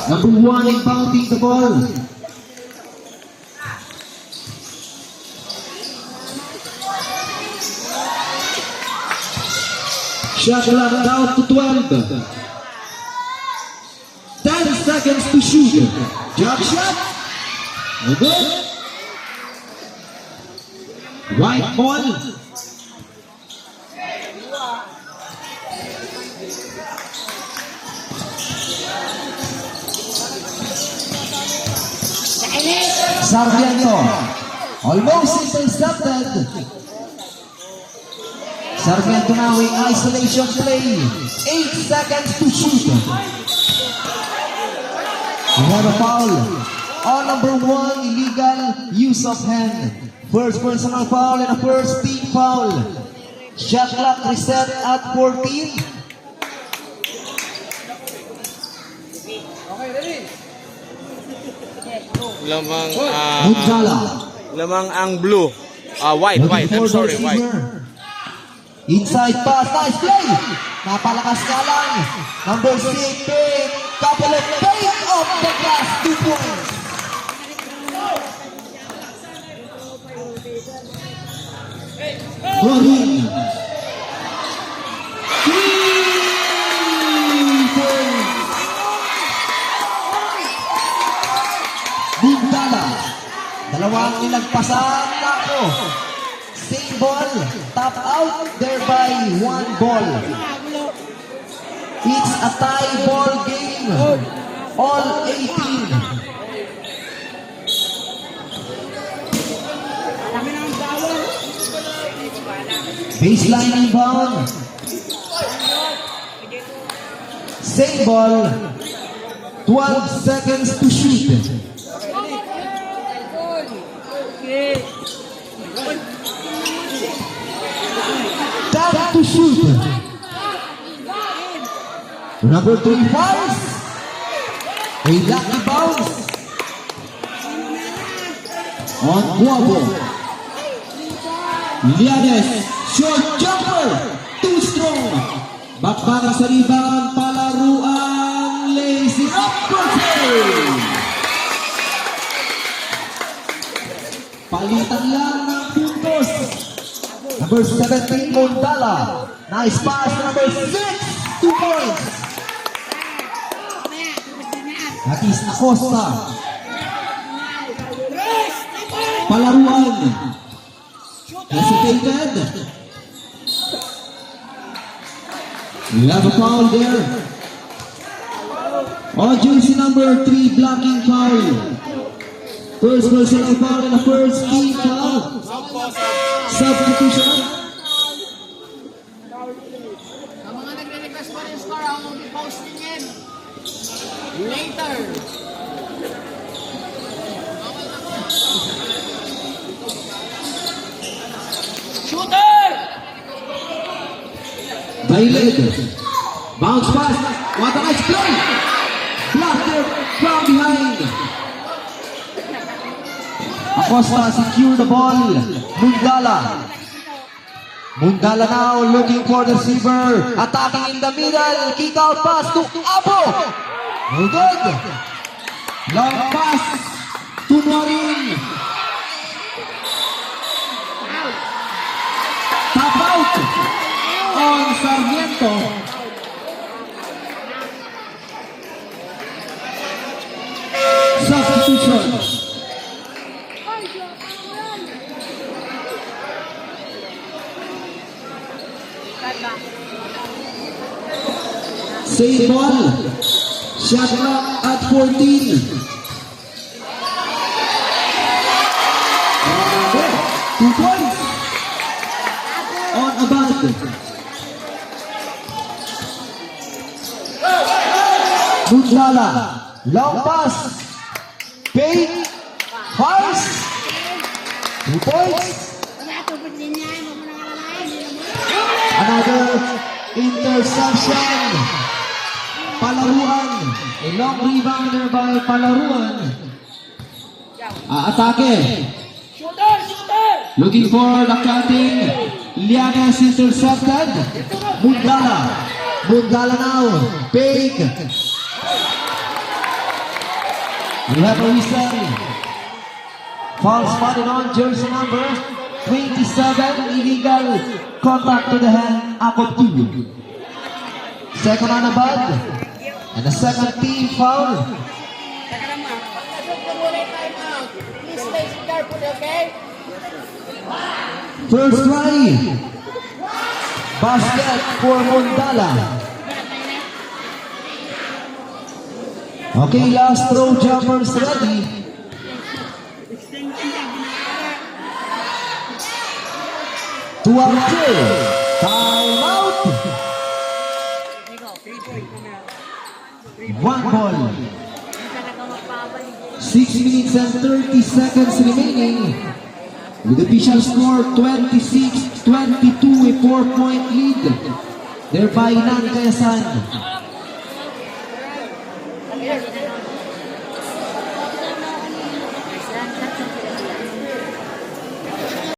Number 1 inbounding the ball. Shot clock down to 12. 10 seconds to shoot. Jump shot. No good. White ball. Sarmiento. Almost intercepted. Sarmiento now in isolation play. 8 seconds to shoot. We have a foul on number 1, illegal use of hand. First personal foul and a first team foul. Shot clock reset at 14. Lamang ang blue. White. I'm sorry, white. Inside pass, nice play. Napalakas ka lang. Number 6, big couple of fake off the glass, 2 points. Florin. 3 points. Bundala. Dalawang nilagpasan ako. Same ball, top out, thereby 1 ball. It's a tie ball game. All 18. Baseline inbound. Same ball. 12 seconds to shoot. Time to shoot. Number 3 fouls. A lucky bounce. On Guavo. Lianes. Short jumper. Too strong. Bakbaka sa rebound. Palaruan. Lazy up. Palitan lang ng puntos. Number 17, Mondala. Nice pass. Number 6, 2 points. Hatis Acosta. Palaruan. Hesitated. We have a foul there. On jersey number 3, blocking foul. First personal foul and a first team foul. Substitution. Ang mga nagre-request pa rin score, ang mga postingin later. Shooter! Bailed. Bounce pass. What a nice play. Blaster from behind. Acosta secure the ball. Mundala now looking for the receiver. Attacking in the middle. Kick out pass to Abo. No good. Long pass to Norin. Tap out on Sarmiento. Substitution. Save ball. Shot clock at 14. 2 points. On Abad. Mundala. Long pass. Fake. Pass. 2 points. Another interception. Palaruan. A long rebounder by Palaruan. Atake. Looking for the cutting. Lianes intercepted. Mundala now. Fake. We have a whistle. Foul spotted on jersey number 27. Illegal contact to the hand. Akot 2. Second on the bud. And the second team foul. Please stay careful, okay? First try. Basket for Mondala. Okay, last throw jumpers ready. Two out two. Time out. One ball. 6 minutes and 30 seconds remaining. With the official score 26-22, a 4-point lead. Thereby, Nang Quezon